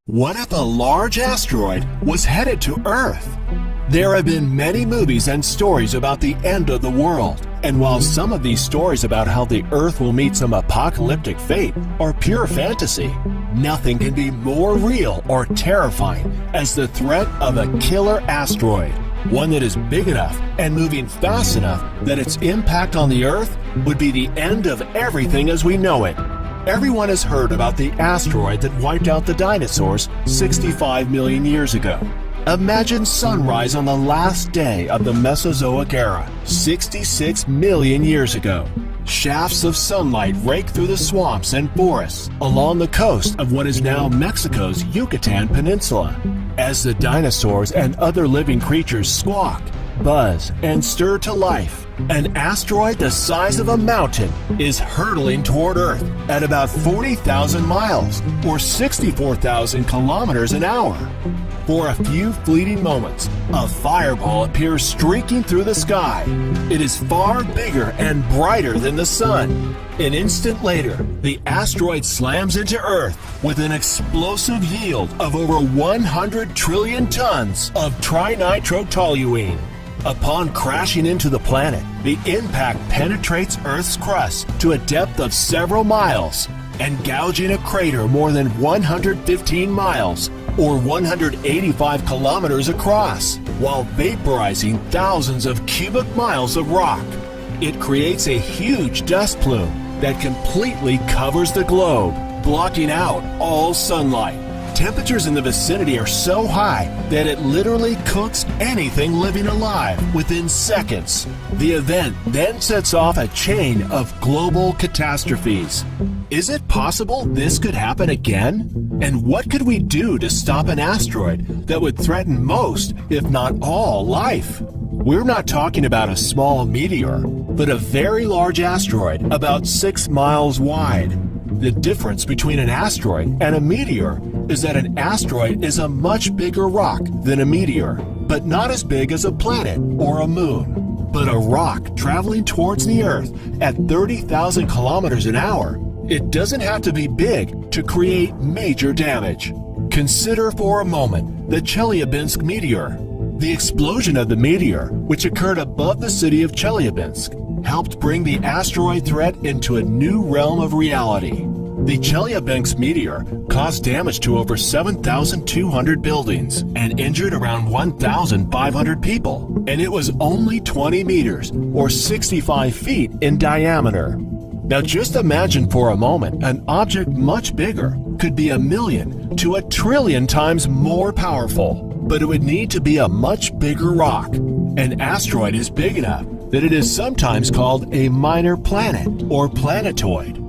What if a large asteroid was headed to Earth? There have been many movies and stories about the end of the world, and while some of these stories about how the Earth will meet some apocalyptic fate are pure fantasy, nothing can be more real or terrifying as the threat of a killer asteroid, one that is big enough and moving fast enough that its impact on the Earth would be the end of everything as we know it. Everyone has heard about the asteroid that wiped out the dinosaurs 65 million years ago. Imagine sunrise on the last day of the Mesozoic era, 66 million years ago. Shafts of sunlight rake through the swamps and forests along the coast of what is now Mexico's Yucatan Peninsula. As the dinosaurs and other living creatures squawk, buzz, and stir to life, an asteroid the size of a mountain is hurtling toward Earth at about 40,000 miles or 64,000 kilometers an hour. For a few fleeting moments, a fireball appears streaking through the sky. It is far bigger and brighter than the sun. An instant later, the asteroid slams into Earth with an explosive yield of over 100 trillion tons of trinitrotoluene. Upon crashing into the planet, the impact penetrates Earth's crust to a depth of several miles and gouging a crater more than 115 miles or 185 kilometers across, while vaporizing thousands of cubic miles of rock. It creates a huge dust plume that completely covers the globe, blocking out all sunlight. Temperatures in the vicinity are so high that it literally cooks anything living alive within seconds. The event then sets off a chain of global catastrophes. Is it possible this could happen again? And what could we do to stop an asteroid that would threaten most, if not all, life? We're not talking about a small meteor, but a very large asteroid about 6 miles wide. The difference between an asteroid and a meteor is that an asteroid is a much bigger rock than a meteor, but not as big as a planet or a moon. But a rock traveling towards the Earth at 30,000 kilometers an hour, it doesn't have to be big to create major damage. Consider for a moment the Chelyabinsk meteor. The explosion of the meteor, which occurred above the city of Chelyabinsk, helped bring the asteroid threat into a new realm of reality. The Chelyabinsk meteor caused damage to over 7,200 buildings and injured around 1,500 people, and it was only 20 meters or 65 feet in diameter. Now just imagine for a moment an object much bigger could be 1,000,000 to 1,000,000,000,000 times more powerful, but it would need to be a much bigger rock. An asteroid is big enough that it is sometimes called a minor planet or planetoid.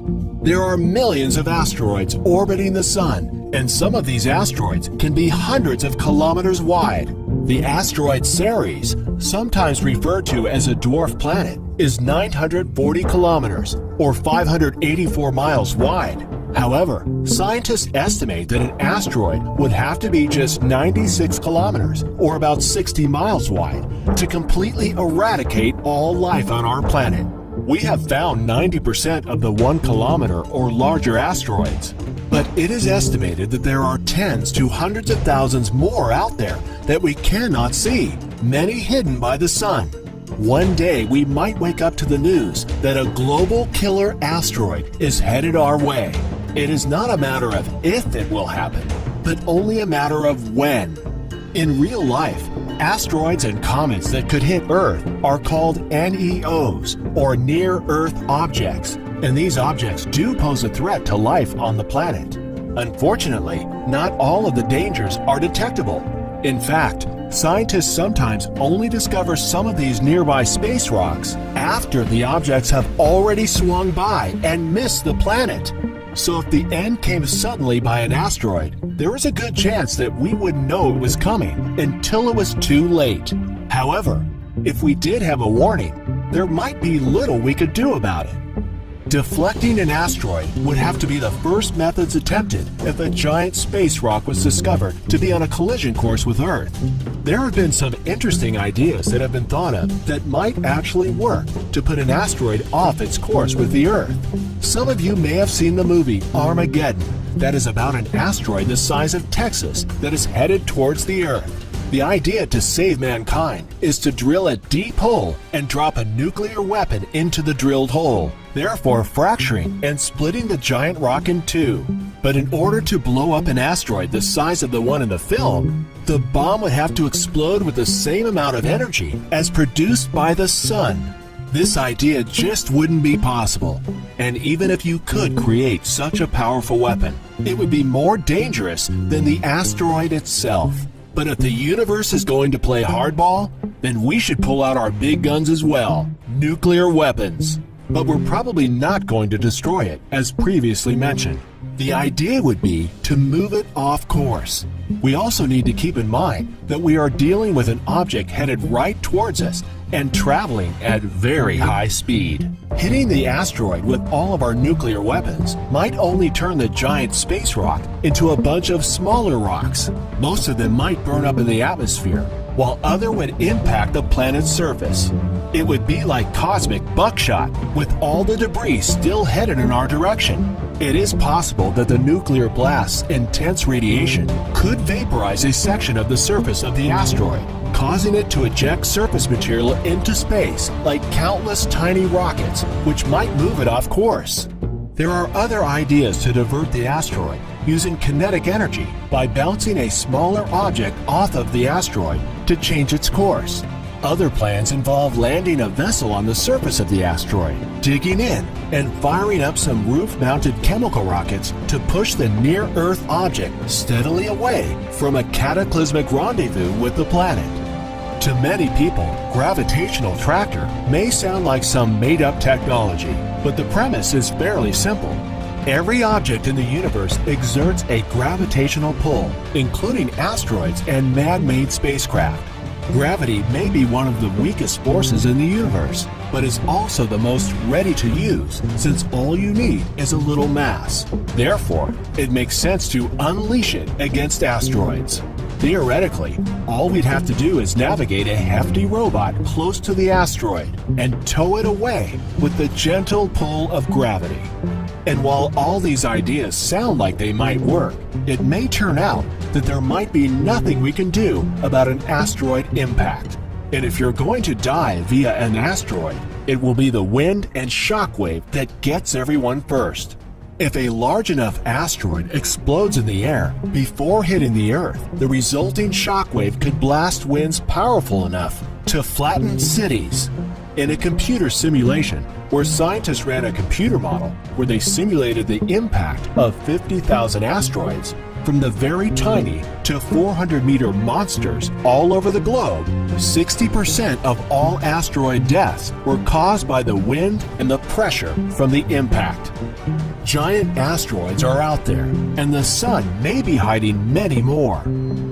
There are millions of asteroids orbiting the Sun, and some of these asteroids can be hundreds of kilometers wide. The asteroid Ceres, sometimes referred to as a dwarf planet, is 940 kilometers or 584 miles wide. However, scientists estimate that an asteroid would have to be just 96 kilometers or about 60 miles wide to completely eradicate all life on our planet. We have found 90% of the 1 kilometer or larger asteroids, but it is estimated that there are tens to hundreds of thousands more out there that we cannot see, many hidden by the sun. One day we might wake up to the news that a global killer asteroid is headed our way. It is not a matter of if it will happen, but only a matter of when. In real life, asteroids and comets that could hit Earth are called NEOs, or near-Earth objects, and these objects do pose a threat to life on the planet. Unfortunately, not all of the dangers are detectable. In fact, scientists sometimes only discover some of these nearby space rocks after the objects have already swung by and missed the planet. So if the end came suddenly by an asteroid, there is a good chance that we wouldn't know it was coming until it was too late. However, if we did have a warning, there might be little we could do about it. Deflecting an asteroid would have to be the first methods attempted if a giant space rock was discovered to be on a collision course with Earth. There have been some interesting ideas that have been thought of that might actually work to put an asteroid off its course with the Earth. Some of you may have seen the movie Armageddon, that is about an asteroid the size of Texas that is headed towards the Earth. The idea to save mankind is to drill a deep hole and drop a nuclear weapon into the drilled hole, therefore fracturing and splitting the giant rock in two. But in order to blow up an asteroid the size of the one in the film, the bomb would have to explode with the same amount of energy as produced by the sun. This idea just wouldn't be possible. And even if you could create such a powerful weapon, it would be more dangerous than the asteroid itself. But if the universe is going to play hardball, then we should pull out our big guns as well, nuclear weapons. But we're probably not going to destroy it, as previously mentioned. The idea would be to move it off course. We also need to keep in mind that we are dealing with an object headed right towards us and traveling at very high speed. Hitting the asteroid with all of our nuclear weapons might only turn the giant space rock into a bunch of smaller rocks. Most of them might burn up in the atmosphere, while other would impact the planet's surface. It would be like cosmic buckshot, with all the debris still headed in our direction. It is possible that the nuclear blast's intense radiation could vaporize a section of the surface of the asteroid, causing it to eject surface material into space like countless tiny rockets, which might move it off course. There are other ideas to divert the asteroid using kinetic energy by bouncing a smaller object off of the asteroid to change its course. Other plans involve landing a vessel on the surface of the asteroid, digging in, and firing up some roof-mounted chemical rockets to push the near-Earth object steadily away from a cataclysmic rendezvous with the planet. To many people, gravitational tractor may sound like some made-up technology, but the premise is fairly simple. Every object in the universe exerts a gravitational pull, including asteroids and man-made spacecraft. Gravity may be one of the weakest forces in the universe, but is also the most ready to use, since all you need is a little mass. Therefore, it makes sense to unleash it against asteroids. Theoretically, all we'd have to do is navigate a hefty robot close to the asteroid and tow it away with the gentle pull of gravity. And while all these ideas sound like they might work, it may turn out that there might be nothing we can do about an asteroid impact. And if you're going to die via an asteroid, it will be the wind and shockwave that gets everyone first. If a large enough asteroid explodes in the air before hitting the Earth, the resulting shockwave could blast winds powerful enough to flatten cities. In a computer simulation, where scientists ran a computer model where they simulated the impact of 50,000 asteroids, from the very tiny to 400-meter monsters all over the globe, 60% of all asteroid deaths were caused by the wind and the pressure from the impact. Giant asteroids are out there, and the sun may be hiding many more.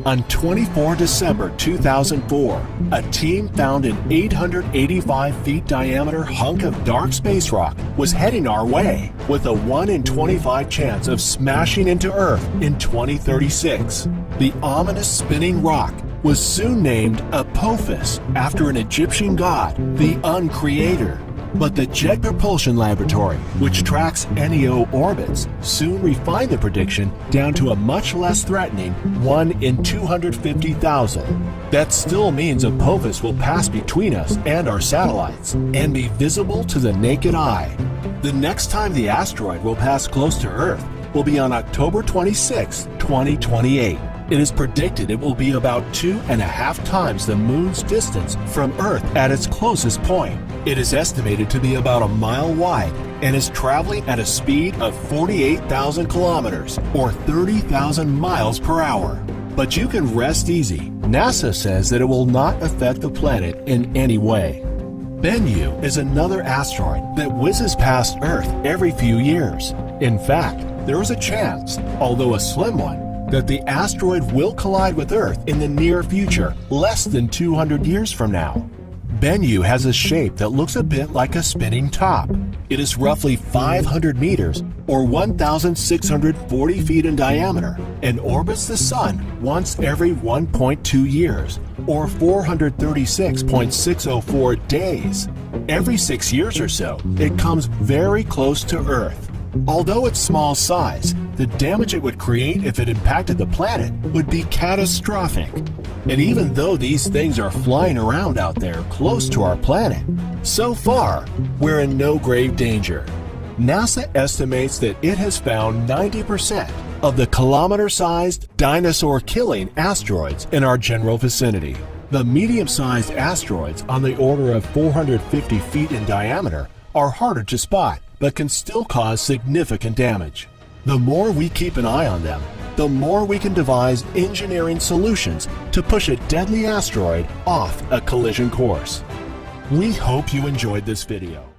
On 24 December 2004, a team found an 885 feet diameter hunk of dark space rock was heading our way, with a 1 in 25 chance of smashing into Earth in 2036. The ominous spinning rock was soon named Apophis after an Egyptian god, the Uncreator. But the Jet Propulsion Laboratory, which tracks NEO orbits, soon refined the prediction down to a much less threatening 1 in 250,000. That still means Apophis will pass between us and our satellites and be visible to the naked eye. The next time the asteroid will pass close to Earth will be on October 26, 2028. It is predicted it will be about 2.5 times the Moon's distance from Earth at its closest point. It is estimated to be about a mile wide and is traveling at a speed of 48,000 kilometers or 30,000 miles per hour. But you can rest easy. NASA says that it will not affect the planet in any way. Bennu is another asteroid that whizzes past Earth every few years. In fact, there is a chance, although a slim one, that the asteroid will collide with Earth in the near future, less than 200 years from now. Bennu has a shape that looks a bit like a spinning top. It is roughly 500 meters or 1,640 feet in diameter and orbits the Sun once every 1.2 years or 436.604 days. Every 6 years or so, it comes very close to Earth. Although its small size, the damage it would create if it impacted the planet would be catastrophic. And even though these things are flying around out there close to our planet, so far, we're in no grave danger. NASA estimates that it has found 90% of the kilometer-sized, dinosaur-killing asteroids in our general vicinity. The medium-sized asteroids on the order of 450 feet in diameter are harder to spot, but can still cause significant damage. The more we keep an eye on them, the more we can devise engineering solutions to push a deadly asteroid off a collision course. We hope you enjoyed this video.